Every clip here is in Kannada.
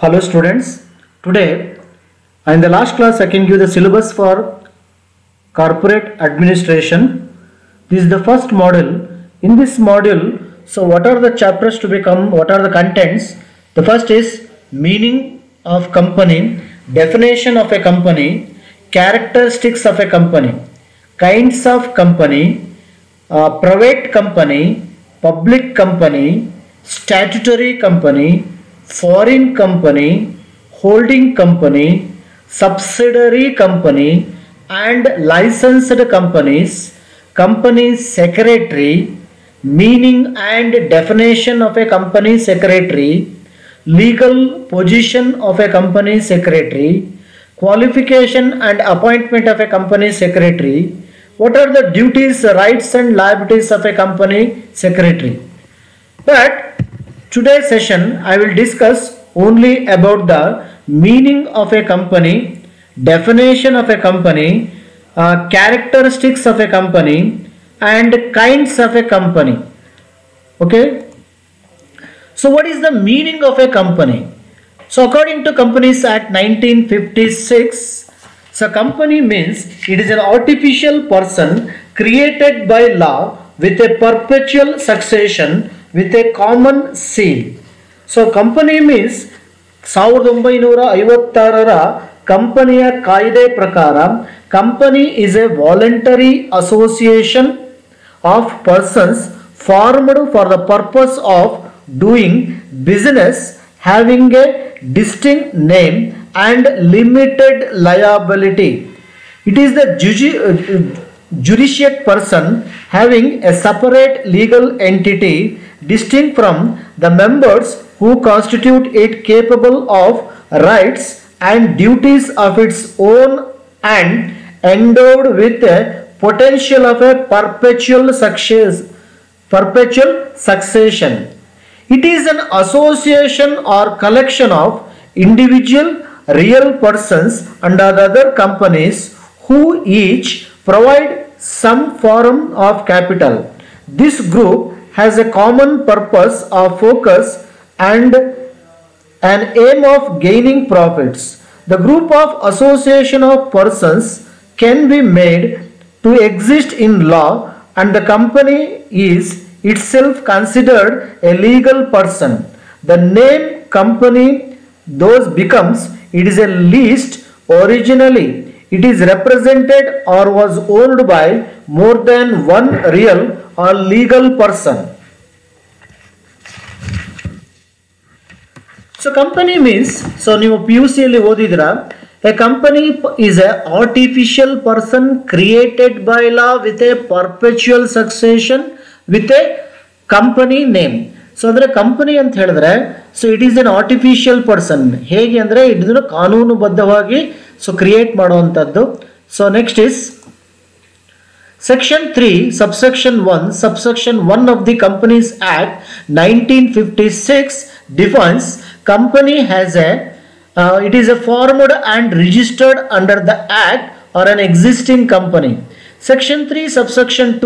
Hello students, today in the last class I can give the syllabus for corporate administration. This is the first module. In this module, so what are the chapters to become, what are the contents? The first is meaning of company, definition of a company, characteristics of a company, kinds of company, private company, public company, statutory company, foreign company, holding company, subsidiary company and licensed companies, company secretary, meaning and definition of a company secretary, legal position of a company secretary, qualification and appointment of a company secretary, what are the duties, rights and liabilities of a company secretary. But today's session I will discuss only about the meaning of a company, definition of a company, characteristics of a company and kinds of a company. Okay. So what is the meaning of a company? So according to Companies Act 1956, so company means it is an artificial person created by law with a perpetual succession with a common seal. So company means 1956 ಕಂಪನಿಯ ಕಾಯ್ದೆ ಪ್ರಕಾರ company is a voluntary association of persons formed for the purpose of doing business having a distinct name and limited liability. It is the judiciate person having a separate legal entity distinct from the members who constitute it, capable of rights and duties of its own and endowed with a potential of a perpetual succession. It is an association or collection of individual real persons and other companies who each provide some form of capital. This group has a common purpose of focus and an aim of gaining profits. The group of association of persons can be made to exist in law and the company is itself considered a legal person. The name company thus becomes, it is a list. Originally it is represented or was owned by more than one real or legal person. So company means, so ನೀವು PUC ಅಲ್ಲಿ ಓದಿದ್ರ, a company is a artificial person created by law with a perpetual succession with a company name. So ಅಂದರೆ ಕಂಪನಿ ಅಂತ ಹೇಳಿದ್ರೆ, so it is N artificial person. ಹೇಗೆ ಅಂದರೆ ಇದನ್ನು ಕಾನೂನುಬದ್ಧವಾಗಿ ಸೊ ಕ್ರಿಯೇಟ್ ಮಾಡುವಂಥದ್ದು. So next is Section 3, subsection 1, subsection 1 of the Companies Act 1956 defines company as it is a formed and registered under the Act or an existing company. Section 3, subsection 2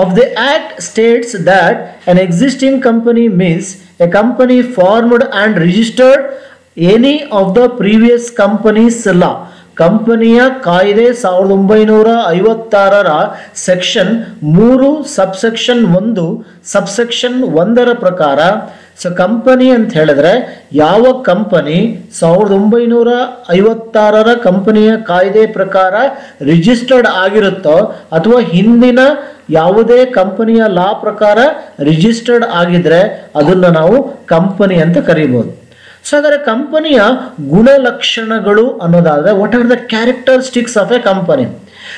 of the Act states that an existing company means a company formed and registered any of the previous company's law. ಕಂಪನಿಯ ಕಾಯ್ದೆ 1956 ಸೆಕ್ಷನ್ 3 ಸಬ್ಸೆಕ್ಷನ್ 1 ಸಬ್ಸೆಕ್ಷನ್ 1 ಪ್ರಕಾರ ಸೊ ಕಂಪನಿ ಅಂತ ಹೇಳಿದ್ರೆ ಯಾವ ಕಂಪನಿ 1956 ಕಂಪನಿಯ ಕಾಯ್ದೆ ಪ್ರಕಾರ ರಿಜಿಸ್ಟರ್ಡ್ ಆಗಿರುತ್ತೋ ಅಥವಾ ಹಿಂದಿನ ಯಾವುದೇ ಕಂಪನಿಯ ಲಾ ಪ್ರಕಾರ ರಿಜಿಸ್ಟರ್ಡ್ ಆಗಿದ್ರೆ ಅದನ್ನು ನಾವು ಕಂಪನಿ ಅಂತ ಕರೀಬಹುದು. ಸೊ ಹಾಗಾದ್ರೆ ಕಂಪನಿಯ ಗುಣಲಕ್ಷಣಗಳು ಅನ್ನೋದಾದ್ರೆ what are the characteristics of A company.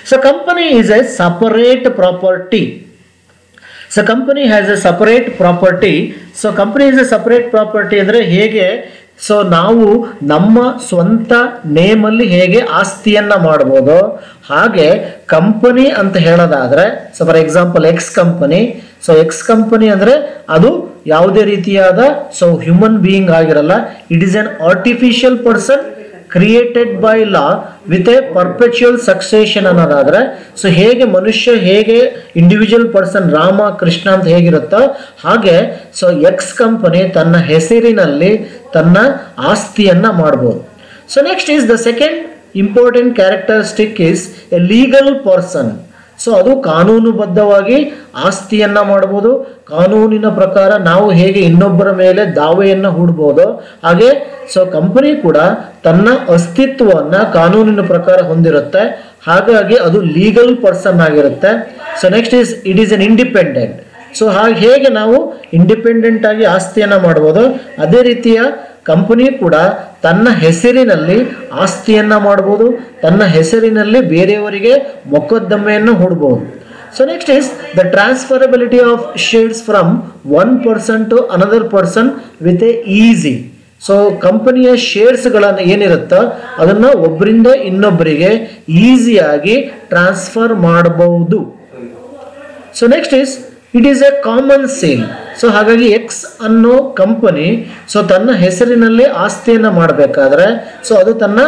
So company is A separate property. So company has A separate property. So company is A separate property ಅಂದರೆ ಹೇಗೆ, ಸೊ ನಾವು ನಮ್ಮ ಸ್ವಂತ ನೇಮಲ್ಲಿ ಹೇಗೆ ಆಸ್ತಿಯನ್ನ ಮಾಡ್ಬೋದು ಹಾಗೆ ಕಂಪನಿ ಅಂತ ಹೇಳೋದಾದ್ರೆ, so for example X company. So X company ಅಂದರೆ ಅದು ಯಾವುದೇ ರೀತಿಯಾದ ಸೊ ಹ್ಯೂಮನ್ ಬೀಯಿಂಗ್ ಆಗಿರಲ್ಲ. It is N artificial person created by law with A perpetual succession ಅನ್ನೋದಾದ್ರೆ ಸೊ ಹೇಗೆ ಮನುಷ್ಯ ಹೇಗೆ ಇಂಡಿವಿಜುವಲ್ ಪರ್ಸನ್ ರಾಮ ಕೃಷ್ಣ ಅಂತ ಹೇಗಿರುತ್ತೋ ಹಾಗೆ ಸೊ ಎಕ್ಸ್ ಕಂಪನಿ ತನ್ನ ಹೆಸರಿನಲ್ಲಿ ತನ್ನ ಆಸ್ತಿಯನ್ನ ಮಾಡಬಹುದು. So next is the second important characteristic is A legal person. So ಅದು ಕಾನೂನುಬದ್ಧವಾಗಿ ಆಸ್ತಿಯನ್ನ ಮಾಡಬಹುದು. ಕಾನೂನಿನ ಪ್ರಕಾರ ನಾವು ಹೇಗೆ ಇನ್ನೊಬ್ಬರ ಮೇಲೆ ದಾವೆಯನ್ನ ಹೂಡಬಹುದು ಹಾಗೆ ಸೊ ಕಂಪನಿ ಕೂಡ ತನ್ನ ಅಸ್ತಿತ್ವವನ್ನ ಕಾನೂನಿನ ಪ್ರಕಾರ ಹೊಂದಿರುತ್ತೆ. ಹಾಗಾಗಿ ಅದು ಲೀಗಲ್ ಪರ್ಸನ್ ಆಗಿರುತ್ತೆ. So next is it is N independent. So ಹೇಗೆ ನಾವು ಇಂಡಿಪೆಂಡೆಂಟ್ ಆಗಿ ಆಸ್ತಿಯನ್ನ ಮಾಡಬಹುದು ಅದೇ ರೀತಿಯ ಕಂಪನಿ ಕೂಡ ತನ್ನ ಹೆಸರಿನಲ್ಲಿ ಆಸ್ತಿಯನ್ನ ಮಾಡಬಹುದು, ತನ್ನ ಹೆಸರಿನಲ್ಲಿ ಬೇರೆಯವರಿಗೆ ಮೊಕದ್ದಮೆಯನ್ನು ಹೂಡಬಹುದು. So next is the transferability of shares from one person to another person with a easy. So ಕಂಪನಿಯ ಶೇರ್ಸ್ಗಳನ್ನು ಏನಿರುತ್ತೋ ಅದನ್ನು ಒಬ್ಬರಿಂದ ಇನ್ನೊಬ್ಬರಿಗೆ ಈಸಿಯಾಗಿ ಟ್ರಾನ್ಸ್ಫರ್ ಮಾಡಬಹುದು. So next is it is a common seal. So ಹಾಗಾಗಿ ಎಕ್ಸ್ ಅನ್ನೋ ಕಂಪನಿ ಸೊ ತನ್ನ ಹೆಸರಿನಲ್ಲಿ ಆಸ್ತಿಯನ್ನು ಮಾಡಬೇಕಾದ್ರೆ ಸೊ ಅದು ತನ್ನ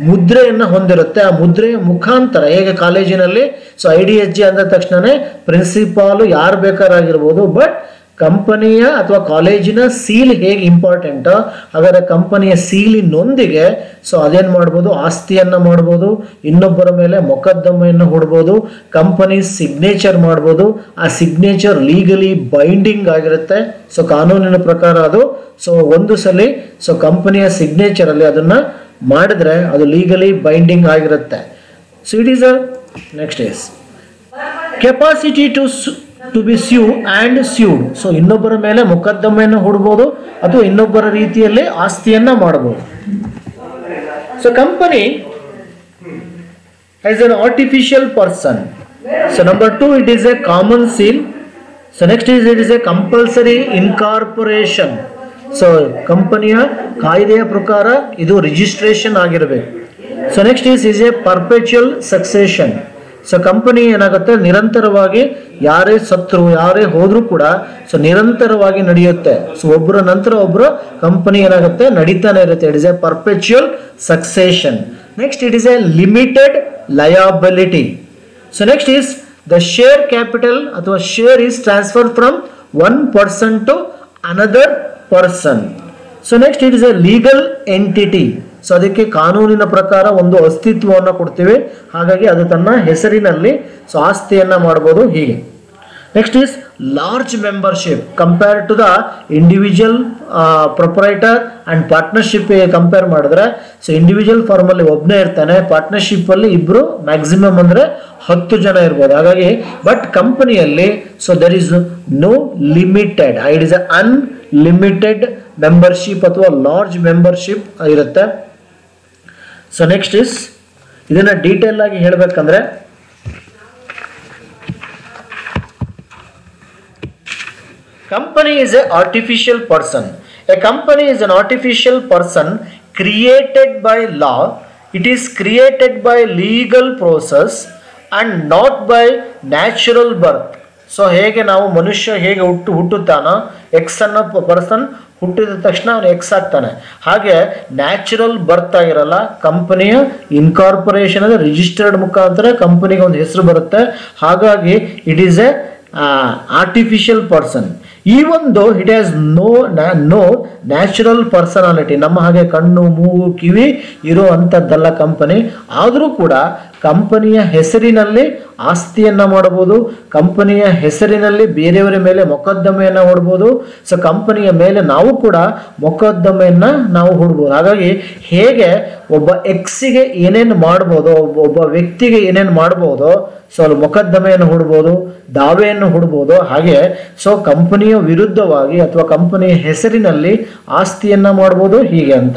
ಮುದ್ರೆಯನ್ನು ಹೊಂದಿರುತ್ತೆ. ಆ ಮುದ್ರೆಯ ಮುಖಾಂತರ ಹೇಗೆ ಕಾಲೇಜಿನಲ್ಲಿ ಸೊ IDSG ಅಂದ ತಕ್ಷಣನೇ ಪ್ರಿನ್ಸಿಪಾಲು ಯಾರು ಬೇಕಾರಾಗಿರ್ಬೋದು, ಬಟ್ ಕಂಪನಿಯ ಅಥವಾ ಕಾಲೇಜಿನ ಸೀಲ್ ಹೇಗೆ ಇಂಪಾರ್ಟೆಂಟ್ ಹಾಗಾದ್ರೆ ಕಂಪನಿಯ ಸೀಲಿನೊಂದಿಗೆ ಸೊ ಅದೇನು ಮಾಡ್ಬೋದು ಆಸ್ತಿಯನ್ನ ಮಾಡ್ಬೋದು, ಇನ್ನೊಬ್ಬರ ಮೇಲೆ ಮೊಕದ್ದಮೆಯನ್ನು ಹೂಡಬಹುದು, ಕಂಪನಿ ಸಿಗ್ನೇಚರ್ ಮಾಡ್ಬೋದು. ಆ ಸಿಗ್ನೇಚರ್ ಲೀಗಲಿ ಬೈಂಡಿಂಗ್ ಆಗಿರುತ್ತೆ. ಸೊ ಕಾನೂನಿನ ಪ್ರಕಾರ ಅದು ಸೊ ಒಂದು ಸಲ ಸೊ ಕಂಪನಿಯ ಸಿಗ್ನೇಚರ್ ಅಲ್ಲಿ ಅದನ್ನ ಮಾಡಿದ್ರೆ ಅದು ಲೀಗಲಿ ಬೈಂಡಿಂಗ್ ಆಗಿರುತ್ತೆ. So it is a next is capacity to be sue and sued. So ಇನ್ನೊಬ್ಬರ ಮೇಲೆ ಮೊಕದ್ದಮೆಯನ್ನು ಹೂಡಬಹುದು ಅಥವಾ ಇನ್ನೊಬ್ಬರ ರೀತಿಯಲ್ಲಿ ಆಸ್ತಿಯನ್ನ ಮಾಡಬಹುದು. So company as an artificial person. So number 2 it is a common seal. So next it is a compulsory incorporation. So ಕಂಪನಿಯ ಕಾಯ್ದೆಯ ಪ್ರಕಾರ ಇದು ರಿಜಿಸ್ಟ್ರೇಷನ್ ಆಗಿರಬೇಕು. So next is a perpetual succession. So company ಏನಾಗುತ್ತೆ ನಿರಂತರವಾಗಿ ಯಾರೇ ಸತ್ರು ಯಾರೇ ಹೋದ್ರೂ ಕೂಡ ಸೊ ನಿರಂತರವಾಗಿ ನಡೆಯುತ್ತೆ. ಸೊ ಒಬ್ಬರ ನಂತರ ಒಬ್ಬರು ಕಂಪನಿ ಏನಾಗುತ್ತೆ ನಡೀತಾನೆ ಇರುತ್ತೆ. It is a perpetual succession. Next it is a limited liability. So next is the share capital ಅಥವಾ share is transfer from one person to another person. So next it is a legal entity. So ಅದಕ್ಕೆ ಕಾನೂನಿನ ಪ್ರಕಾರ ಒಂದು ಅಸ್ತಿತ್ವವನ್ನು ಕೊಡ್ತೀವಿ. ಹಾಗಾಗಿ ಅದು ತನ್ನ ಹೆಸರಿನಲ್ಲಿ ಸೊ ಆಸ್ತಿಯನ್ನ ಮಾಡಬಹುದು ಹೀಗೆ. Next is large membership compare to the individual proprietor and partnership compare ಮಾಡಿದ್ರೆ ಸೊ ಇಂಡಿವಿಜುವಲ್ ಫಾರ್ಮ್ ಅಲ್ಲಿ ಒಬ್ಬನೇ ಇರ್ತಾನೆ, ಪಾರ್ಟ್ನರ್ಶಿಪ್ ಅಲ್ಲಿ ಇಬ್ರು ಮ್ಯಾಕ್ಸಿಮಮ್ ಅಂದ್ರೆ 10 ಜನ ಇರ್ಬೋದು. ಹಾಗಾಗಿ ಬಟ್ ಕಂಪನಿಯಲ್ಲಿ so there is no limited, it is unlimited membership ಅಥವಾ ಲಾರ್ಜ್ ಮೆಂಬರ್ಶಿಪ್ ಇರುತ್ತೆ. ಸೊ ನೆಕ್ಸ್ಟ್ ಇಸ್ ಇದನ್ನ ಡೀಟೇಲ್ ಆಗಿ ಹೇಳಬೇಕಂದ್ರೆ company is a artificial person. A company is an artificial person created by law. It is created by legal process and not by natural birth. So ಹೇಗೆ ನಾವು ಮನುಷ್ಯ ಹೇಗೆ ಹುಟ್ಟುತ್ತಾನೋ ಎಕ್ಸ್ ಅನ್ನೋ ಪರ್ಸನ್ ಹುಟ್ಟಿದ ತಕ್ಷಣ ಅವನು ಎಕ್ಸ್ ಆಗ್ತಾನೆ, ಹಾಗೆ ನ್ಯಾಚುರಲ್ ಬರ್ತ್ ಆಗಿರಲ್ಲ. ಕಂಪನಿಯ ಇನ್ಕಾರ್ಪೊರೇಷನ್ ಅಂದರೆ ರಿಜಿಸ್ಟರ್ಡ್ ಮುಖಾಂತರ ಕಂಪನಿಗೆ ಒಂದು ಹೆಸರು ಬರುತ್ತೆ. ಹಾಗಾಗಿ it is a artificial person. ಈ ಒಂದು it has no natural personality. ನಮ್ಮ ಹಾಗೆ ಕಣ್ಣು ಮೂಗು ಕಿವಿ ಇರೋ ಅಂಥದ್ದಲ್ಲ ಕಂಪನಿ. ಆದರೂ ಕೂಡ ಕಂಪನಿಯ ಹೆಸರಿನಲ್ಲಿ ಆಸ್ತಿಯನ್ನ ಮಾಡಬಹುದು, ಕಂಪನಿಯ ಹೆಸರಿನಲ್ಲಿ ಬೇರೆಯವರ ಮೇಲೆ ಮೊಕದ್ದಮೆಯನ್ನ ಹೂಡಬಹುದು. ಸೊ ಕಂಪನಿಯ ಮೇಲೆ ನಾವು ಕೂಡ ಮೊಕದ್ದಮೆಯನ್ನ ನಾವು ಹೂಡಬಹುದು. ಹಾಗಾಗಿ ಹೇಗೆ ಒಬ್ಬ ಎಕ್ಸಿಗೆ ಏನೇನು ಮಾಡ್ಬೋದು, ಒಬ್ಬ ವ್ಯಕ್ತಿಗೆ ಏನೇನು ಮಾಡ್ಬೋದು, ಸೊ ಅಲ್ಲಿ ಮೊಕದ್ದಮೆಯನ್ನು ಹೂಡಬಹುದು, ದಾವೆಯನ್ನು ಹೂಡಬಹುದು. ಹಾಗೆ ಸೊ ಕಂಪನಿಯ ವಿರುದ್ಧವಾಗಿ ಅಥವಾ ಕಂಪನಿಯ ಹೆಸರಿನಲ್ಲಿ ಆಸ್ತಿಯನ್ನ ಮಾಡಬಹುದು ಹೀಗೆ ಅಂತ.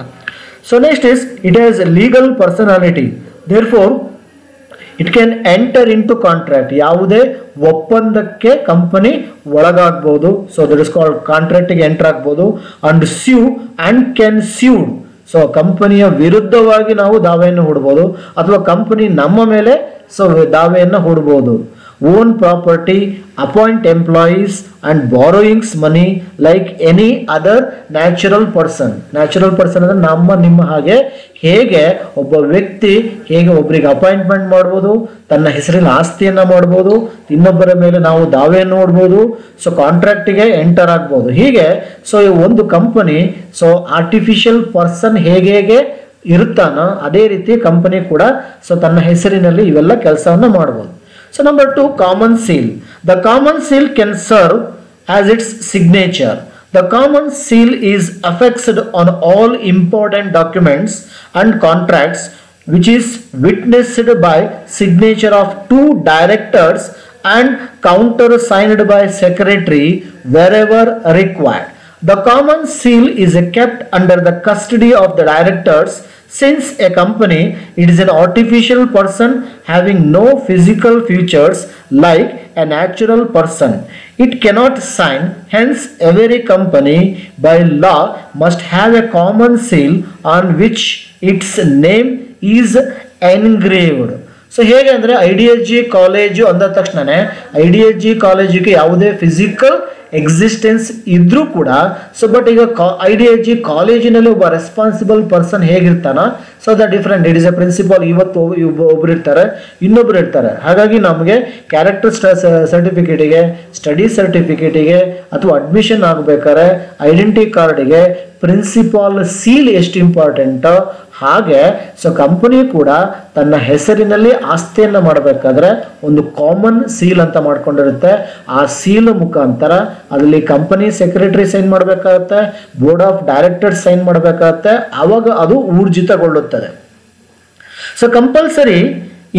So next is it has legal personality. Therefore it can enter into contract. ಯಾವುದೇ ಒಪ್ಪಂದಕ್ಕೆ ಕಂಪನಿ ಒಳಗಾಗಬಹುದು. ಸೊ ದಟ್ ಇಸ್ ಕಾಲ್ಡ್ ಕಾಂಟ್ರಾಕ್ಟಿಗೆ ಎಂಟರ್ ಆಗ್ಬೋದು. And sue and can sued. So ಕಂಪನಿಯ ವಿರುದ್ಧವಾಗಿ ನಾವು ದಾವೆಯನ್ನು ಹೂಡಬಹುದು ಅಥವಾ ಕಂಪನಿ ನಮ್ಮ ಮೇಲೆ ಸೊ ದಾವೆಯನ್ನು ಹೂಡಬಹುದು. own property, appoint employees and borrowings money like any other natural person. Natural person ಅಂದ್ರೆ ನಮ್ಮ ನಿಮ್ಮ ಹಾಗೆ ಹೇಗೆ ಒಬ್ಬ ವ್ಯಕ್ತಿ ಹೇಗೆ ಒಬ್ಬರಿಗೆ ಅಪಾಯಿಂಟ್ಮೆಂಟ್ ಮಾಡ್ಬೋದು, ತನ್ನ ಹೆಸರಲ್ಲಿ ಆಸ್ತಿಯನ್ನ ಮಾಡ್ಬೋದು, ಇನ್ನೊಬ್ಬರ ಮೇಲೆ ನಾವು ದಾವೆಯನ್ನು ನೋಡ್ಬೋದು, ಸೊ ಕಾಂಟ್ರಾಕ್ಟಿಗೆ ಎಂಟರ್ ಆಗ್ಬೋದು. ಹೀಗೆ ಸೊ ಒಂದು ಕಂಪನಿ ಸೊ ಆರ್ಟಿಫಿಷಿಯಲ್ ಪರ್ಸನ್ ಹೇಗೆ ಇರುತ್ತಾನೋ ಅದೇ ರೀತಿ ಕಂಪನಿ ಕೂಡ ಸೊ ತನ್ನ ಹೆಸರಿನಲ್ಲಿ ಇವೆಲ್ಲ ಕೆಲಸವನ್ನ ಮಾಡಬಹುದು. So number 2, common seal. The common seal can serve as its signature. The common seal is affixed on all important documents and contracts which is witnessed by signature of 2 directors and countersigned by secretary wherever required. The common seal is kept under the custody of the directors. Since a company, it is an artificial person having no physical features like a natural person. It cannot sign, hence every company by law must have a common seal on which its name is engraved. So ಹೇಗೆ ಅಂದರೆ IDSG ಕಾಲೇಜು ಅಂದ ತಕ್ಷಣನೇ IDSG ಕಾಲೇಜಿಗೆ ಯಾವುದೇ ಫಿಸಿಕಲ್ ಎಕ್ಸಿಸ್ಟೆನ್ಸ್ ಇದ್ರೂ ಕೂಡ ಸೊ ಬಟ್ ಈಗ IDSG ಕಾಲೇಜಿನಲ್ಲಿ ಒಬ್ಬ ರೆಸ್ಪಾನ್ಸಿಬಲ್ ಪರ್ಸನ್ ಹೇಗಿರ್ತಾನ so the different. It is a principal, ಇವತ್ತು ಒಬ್ರು ಇರ್ತಾರೆ, ಇನ್ನೊಬ್ರು ಇರ್ತಾರೆ. ಹಾಗಾಗಿ ನಮಗೆ ಕ್ಯಾರೆಕ್ಟರ್ ಸರ್ಟಿಫಿಕೇಟಿಗೆ, ಸ್ಟಡಿ ಸರ್ಟಿಫಿಕೇಟಿಗೆ ಅಥವಾ ಅಡ್ಮಿಷನ್ ಆಗಬೇಕಾದ್ರೆ ಐಡೆಂಟಿ ಕಾರ್ಡಿಗೆ ಪ್ರಿನ್ಸಿಪಾಲ್ ಸೀಲ್ ಎಷ್ಟು ಇಂಪಾರ್ಟೆಂಟ್, ಹಾಗೆ ಸೊ ಕಂಪನಿ ಕೂಡ ತನ್ನ ಹೆಸರಿನಲ್ಲಿ ಆಸ್ತಿಯನ್ನ ಮಾಡಬೇಕಾದ್ರೆ ಒಂದು ಕಾಮನ್ ಸೀಲ್ ಅಂತ ಮಾಡ್ಕೊಂಡಿರುತ್ತೆ. ಆ ಸೀಲ್ ಮುಖಾಂತರ ಅದರಲ್ಲಿ ಕಂಪನಿ ಸೆಕ್ರೆಟರಿ ಸೈನ್ ಮಾಡಬೇಕಾಗತ್ತೆ, ಬೋರ್ಡ್ ಆಫ್ ಡೈರೆಕ್ಟರ್ಸ್ ಸೈನ್ ಮಾಡಬೇಕಾಗತ್ತೆ, ಆವಾಗ ಅದು ಊರ್ಜಿತಗೊಳ್ಳುತ್ತದೆ. So compulsory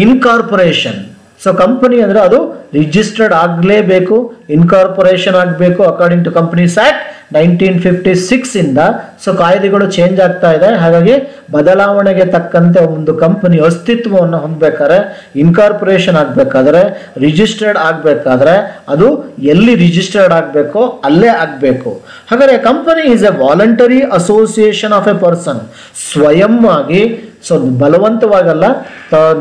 incorporation. So company ಅಂದ್ರೆ ಅದು ರಿಜಿಸ್ಟರ್ಡ್ ಆಗಲೇಬೇಕು, ಇನ್ಕಾರ್ಪೊರೇಷನ್ ಆಗಬೇಕು ಅಕಾರ್ಡಿಂಗ್ ಟು ಕಂಪನೀಸ್ ಆಕ್ಟ್ 1956 ಇಂದ. ಸೊ ಕಾಯ್ದೆಗಳು ಚೇಂಜ್ ಆಗ್ತಾ ಇದೆ, ಹಾಗಾಗಿ ಬದಲಾವಣೆಗೆ ತಕ್ಕಂತೆ ಒಂದು ಕಂಪನಿ ಅಸ್ತಿತ್ವವನ್ನು ಹೊಂದಬೇಕಾದ್ರೆ, ಇನ್ಕಾರ್ಪೊರೇಷನ್ ಆಗಬೇಕಾದ್ರೆ, ರಿಜಿಸ್ಟರ್ಡ್ ಆಗಬೇಕಾದ್ರೆ ಅದು ಎಲ್ಲಿ ರಿಜಿಸ್ಟರ್ಡ್ ಆಗಬೇಕೋ ಅಲ್ಲೇ ಆಗಬೇಕು. ಹಾಗಾದ್ರೆ company is a voluntary association of A person. ಸ್ವಯಂ ಆಗಿ, ಸೊ ಬಲವಂತವಾಗಲ್ಲ,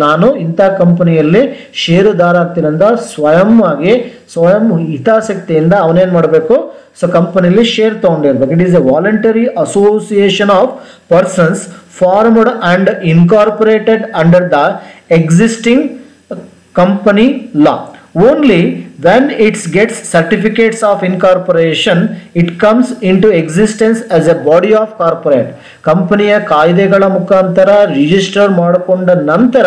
ನಾನು ಇಂಥ ಕಂಪನಿಯಲ್ಲಿ ಷೇರುದಾರ ಆಗ್ತೀನಂದ ಸ್ವಯಂ ಆಗಿ, ಸ್ವಯಂ ಹಿತಾಸಕ್ತಿಯಿಂದ ಅವನೇನ್ ಮಾಡಬೇಕು, ಸೊ ಕಂಪನಿಯಲ್ಲಿ ಶೇರ್ ತಗೊಂಡಿರ್ಬೇಕು. It is a voluntary association of persons formed and incorporated under the existing company law. Only when it gets certificates of incorporation, it comes into existence as a body of corporate. ಕಂಪನಿಯ ಕಾಯ್ದೆಗಳ ಮುಖಾಂತರ ರಿಜಿಸ್ಟರ್ ಮಾಡಿಕೊಂಡ ನಂತರ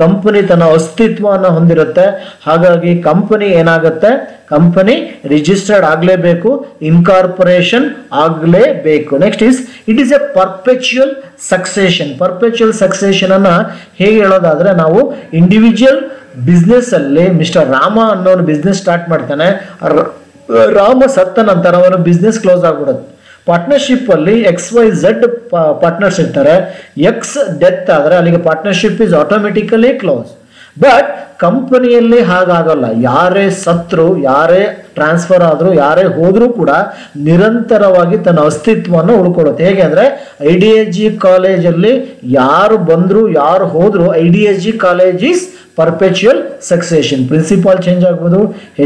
ಕಂಪನಿ ತನ್ನ ಅಸ್ತಿತ್ವವನ್ನು ಹೊಂದಿರುತ್ತೆ. ಹಾಗಾಗಿ ಕಂಪನಿ ಏನಾಗುತ್ತೆ, ಕಂಪನಿ ರಿಜಿಸ್ಟರ್ಡ್ ಆಗಲೇಬೇಕು, ಇನ್ಕಾರ್ಪೊರೇಷನ್ ಆಗಲೇಬೇಕು. Next it is a perpetual succession. Perpetual succession ಅನ್ನ ಹೇಗೆ ಹೇಳೋದಾದ್ರೆ, ನಾವು ಇಂಡಿವಿಜುವಲ್ ಬಿಸ್ನೆಸ್ ಅಲ್ಲಿ ಮಿಸ್ಟರ್ ರಾಮ ಅನ್ನೋನು ಬಿಸ್ನೆಸ್ ಸ್ಟಾರ್ಟ್ ಮಾಡ್ತಾನೆ, ರಾಮ ಸತ್ತ ನಂತರ ಅವನು ಬಿಸ್ನೆಸ್ ಕ್ಲೋಸ್ ಆಗ್ಬಿಡುತ್ತೆ. ಪಾರ್ಟ್ನರ್ಶಿಪ್ ಅಲ್ಲಿ XYZ ಪಾರ್ಟ್ನರ್ಸ್ ಇರ್ತಾರೆ, ಎಕ್ಸ್ ಡೆತ್ ಆದ್ರೆ ಅಲ್ಲಿಗೆ partnership is automatically close. But ಕಂಪನಿಯಲ್ಲಿ ಹಾಗಾಗಲ್ಲ. ಯಾರೇ ಸತ್ರು, ಯಾರೇ ಟ್ರಾನ್ಸ್ಫರ್ ಆದ್ರು, ಯಾರೇ ಹೋದ್ರೂ ಕೂಡ ನಿರಂತರವಾಗಿ ತನ್ನ ಅಸ್ತಿತ್ವವನ್ನು ಉಳ್ಕೊಳ್ಳುತ್ತೆ. ಹೇಗೆ ಅಂದ್ರೆ IDSG ಕಾಲೇಜಲ್ಲಿ ಯಾರು ಬಂದ್ರು ಯಾರು ಹೋದ್ರು, IDSG college is perpetual succession. Principal change ಆಗ್ಬೋದು,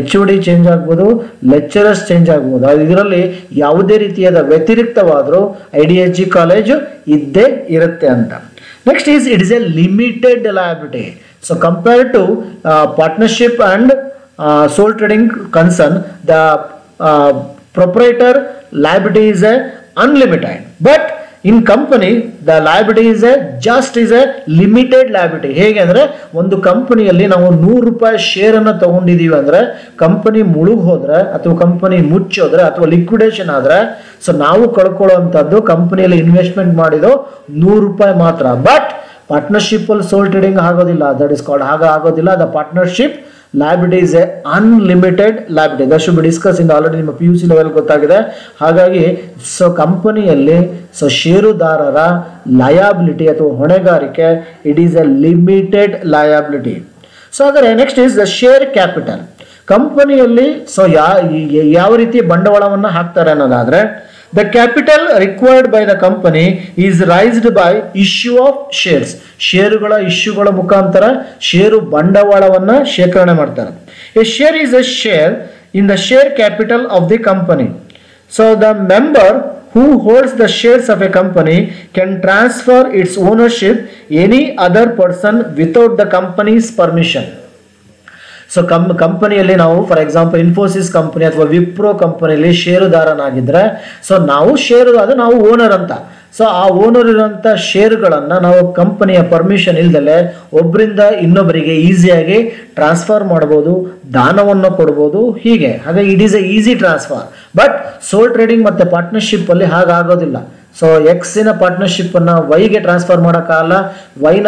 HOD ಚೇಂಜ್ ಆಗ್ಬೋದು, ಲೆಕ್ಚರರ್ಸ್ ಚೇಂಜ್ ಆಗ್ಬೋದು. ಇದರಲ್ಲಿ ಯಾವುದೇ ರೀತಿಯಾದ ವ್ಯತಿರಿಕ್ತವಾದರೂ IDSG ಕಾಲೇಜು ಇದ್ದೇ ಇರುತ್ತೆ ಅಂತ. Next it is a limited liability. So compared to partnership and sole trading concern, the proprietor liability is unlimited. But in company the liability is a limited liability. ಹೇಗೆ ಅಂದ್ರೆ ಒಂದು ಕಂಪನಿಯಲ್ಲಿ ನಾವು ₹100 ಶೇರ್ ಅನ್ನ ತಗೊಂಡಿದೀವಿ ಅಂದ್ರೆ, ಕಂಪನಿ ಮುಳುಗ್ ಹೋದ್ರೆ ಅಥವಾ ಕಂಪನಿ ಮುಚ್ಚೋದ್ರೆ ಅಥವಾ ಲಿಕ್ವಿಡೇಷನ್ ಆದ್ರೆ, ಸೊ ನಾವು ಕಳ್ಕೊಳ್ಳುವಂತದ್ದು ಕಂಪನಿಯಲ್ಲಿ ಇನ್ವೆಸ್ಟ್ಮೆಂಟ್ ಮಾಡಿದೋ ₹100 ಮಾತ್ರ. ಬಟ್ ಪಾರ್ಟ್ನರ್ಶಿಪ್ ಅಲ್ಲಿ ಸೋಲ್ ಟ್ರೇಡಿಂಗ್ ಆಗೋದಿಲ್ಲ. ದಟ್ ಇಸ್ ಕಾಲ್ಡ್ ಹಾಗೆ ಆಗೋದಿಲ್ಲ. The partnership liability is a unlimited liability. That should be discussed in the already ನಿಮ್ಮ PUC ಲೆವೆಲ್ ಗೊತ್ತಾಗಿದೆ. ಹಾಗಾಗಿ ಸೊ ಕಂಪನಿಯಲ್ಲಿ ಸೊ ಷೇರುದಾರರ ಲಯಬಿಲಿಟಿ ಅಥವಾ ಹೊಣೆಗಾರಿಕೆ it is a limited liability. So ಹಾಗಾದ್ರೆ next is the share capital. ಕಂಪನಿಯಲ್ಲಿ ಸೊ ಯಾವ ರೀತಿ ಬಂಡವಾಳವನ್ನು ಹಾಕ್ತಾರೆ ಅನ್ನೋದಾದ್ರೆ, the capital required by the company is raised by issue of shares. ಷೇರುಗಳ ಇಶ್ಯೂಗಳ ಮುಖಾಂತರ ಷೇರು ಬಂಡವಾಳವನ್ನ ಶೇಖರಣೆ ಮಾಡ್ತಾರೆ. A share is a share in the share capital of the company. So the member who holds the shares of a company can transfer its ownership any other person without the company's permission. So ಕಂಪನಿಯಲ್ಲಿ ನಾವು ಫಾರ್ ಎಕ್ಸಾಂಪಲ್ ಇನ್ಫೋಸಿಸ್ ಕಂಪನಿ ಅಥವಾ ವಿಪ್ರೋ ಕಂಪನಿಯಲ್ಲಿ ಷೇರುದಾರನಾಗಿದ್ದರೆ ಸೊ ನಾವು ಷೇರುದಾರ ನಾವು ಓನರ್ ಅಂತ ಸೊ ಆ ಓನರ್ ಇರುವಂಥ ಷೇರುಗಳನ್ನು ನಾವು ಕಂಪನಿಯ ಪರ್ಮಿಷನ್ ಇಲ್ದಲೆ ಒಬ್ಬರಿಂದ ಇನ್ನೊಬ್ಬರಿಗೆ ಈಸಿಯಾಗಿ ಟ್ರಾನ್ಸ್ಫರ್ ಮಾಡ್ಬೋದು, ದಾನವನ್ನು ಕೊಡ್ಬೋದು, ಹೀಗೆ. ಹಾಗಾಗಿ it is a easy transfer. But sole trading ಮತ್ತು ಪಾರ್ಟ್ನರ್ಶಿಪ್ ಅಲ್ಲಿ ಹಾಗಾಗೋದಿಲ್ಲ. ಸೊ ಎಕ್ಸಿನ ಪಾರ್ಟ್ನರ್ಶಿಪ್ಪನ್ನು ವೈಗೆ ಟ್ರಾನ್ಸ್ಫರ್ ಮಾಡೋಕ್ಕಾಗಲ್ಲ, ವೈನ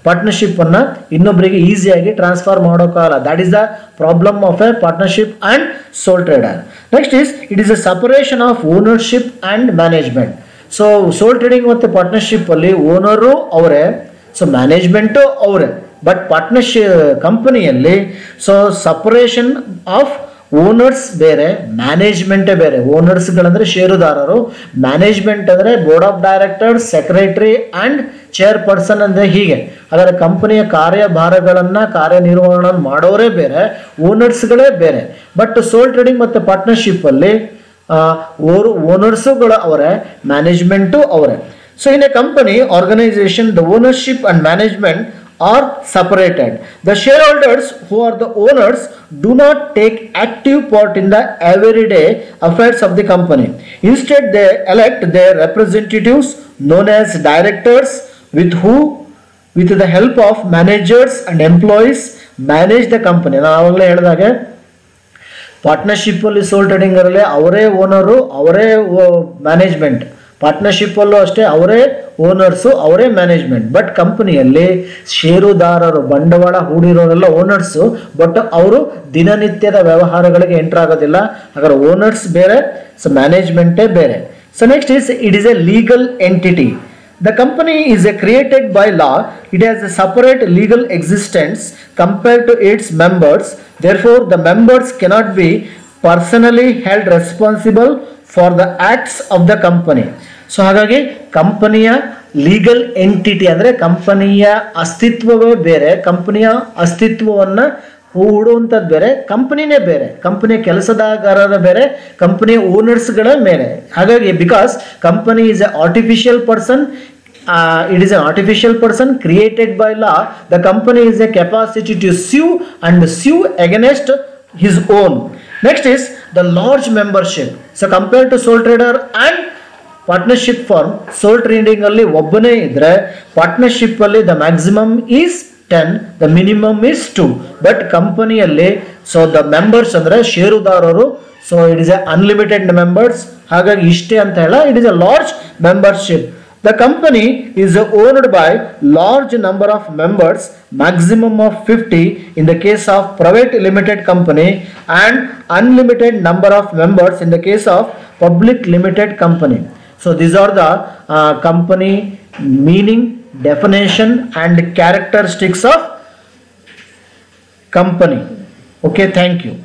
ಪಾರ್ಟ್ನರ್ಶಿಪ್ಪನ್ನು ಇನ್ನೊಬ್ಬರಿಗೆ ಈಸಿಯಾಗಿ ಟ್ರಾನ್ಸ್ಫರ್ ಮಾಡೋಕ್ಕಾಗಲ್ಲ. That is the problem of a partnership and sole trader. Next it is a separation of ownership and management. So sole trading ಮತ್ತು ಪಾರ್ಟ್ನರ್ಶಿಪ್ ಅಲ್ಲಿ ಓನರು ಅವರೇ, ಸೊ ಮ್ಯಾನೇಜ್ಮೆಂಟು ಅವರೇ. ಬಟ್ ಪಾರ್ಟ್ನರ್ಶಿಪ್ ಕಂಪನಿಯಲ್ಲಿ ಸೊ ಸಪರೇಷನ್ ಆಫ್ ಓನರ್ಸ್ ಬೇರೆ, ಮ್ಯಾನೇಜ್ಮೆಂಟೇ ಬೇರೆ. ಓನರ್ಸ್ಗಳಂದ್ರೆ ಷೇರುದಾರರು, ಮ್ಯಾನೇಜ್ಮೆಂಟ್ ಅಂದರೆ board of directors, secretary and chairperson ಅಂದರೆ ಹೀಗೆ. ಹಾಗಾದರೆ ಕಂಪನಿಯ ಕಾರ್ಯಭಾರಗಳನ್ನು ಕಾರ್ಯನಿರ್ವಹಣೆ ಮಾಡೋರೇ ಬೇರೆ, ಓನರ್ಸ್ಗಳೇ ಬೇರೆ. ಬಟ್ ಸೋಲ್ ಟ್ರೇಡಿಂಗ್ ಮತ್ತು ಪಾರ್ಟ್ನರ್ಶಿಪ್ಪಲ್ಲಿ ಓನರ್ಸುಗಳು ಅವರೇ, ಮ್ಯಾನೇಜ್ಮೆಂಟು ಅವರೇ. So in a company organisation the ownership and management are separated. The shareholders who are the owners do not take active part in the everyday affairs of the company. Instead, they elect their representatives known as directors with the help of managers and employees manage the company. ನಾನು ಆವಾಗಲೇ ಹೇಳಿದಾಗೆ ಪಾರ್ಟ್ನರ್ಶಿಪ್ ಅಲ್ಲಿ ಸೋಲ್ ಟ್ರೇಡಿಂಗ್ ಅಲ್ಲಿ ಅವರೇ ಓನರು, ಅವರೇ ಮ್ಯಾನೇಜ್ಮೆಂಟ್. ಪಾರ್ಟ್ನರ್ಶಿಪ್ಪಲ್ಲೂ ಅಷ್ಟೇ ಅವರೇ ಓನರ್ಸು, ಅವರೇ ಮ್ಯಾನೇಜ್ಮೆಂಟ್. ಬಟ್ ಕಂಪನಿಯಲ್ಲಿ ಷೇರುದಾರರು, ಬಂಡವಾಳ ಹೂಡಿರೋರೆಲ್ಲ ಓನರ್ಸು, ಬಟ್ ಅವರು ದಿನನಿತ್ಯದ ವ್ಯವಹಾರಗಳಿಗೆ ಎಂಟರ್ ಆಗೋದಿಲ್ಲ. ಹಾಗಾದ್ರೆ ಓನರ್ಸ್ ಬೇರೆ, ಸೊ ಮ್ಯಾನೇಜ್ಮೆಂಟೇ ಬೇರೆ. So next it is A legal entity. The company is created by law. It has a separate legal existence compared to its members. Therefore, the members cannot be personally held responsible for the acts of the company. So ಹಾಗಾಗಿ ಕಂಪನಿಯ ಲೀಗಲ್ ಎಂಟಿಟಿ ಅಂದರೆ ಕಂಪನಿಯ ಅಸ್ತಿತ್ವವೇ ಬೇರೆ, ಕಂಪನಿಯ ಅಸ್ತಿತ್ವವನ್ನು ಹೂಡುವಂಥದ್ದು ಬೇರೆ, ಕಂಪನಿನೇ ಬೇರೆ, ಕಂಪನಿಯ ಕೆಲಸಗಾರರ ಬೇರೆ, ಕಂಪನಿಯ ಓನರ್ಸ್ಗಳೇ ಬೇರೆ. ಹಾಗಾಗಿ because company is a artificial person, it is an artificial person created by law. The company is a capacity to sue and sue against his own. Next is the large membership. So compared to sole trader and partnership firm, sole trading ಅಲ್ಲಿ ಒಬ್ಬನೇ ಇದ್ರೆ ಪಾರ್ಟ್ನರ್ಶಿಪ್ ಅಲ್ಲಿ the maximum is 10, the minimum is 2. But ಕಂಪನಿಯಲ್ಲಿ ಸೊ ದ ಮೆಂಬರ್ಸ್ ಅಂದ್ರೆ ಷೇರುದಾರರು, so it is a unlimited members. ಹಾಗಾಗಿ ಇಷ್ಟೇ ಅಂತ ಹೇಳ, it is a large membership. The company is owned by large number of members, maximum of 50 in the case of private limited company and unlimited number of members in the case of public limited company. So these are the company meaning, definition and characteristics of company. Okay, thank you.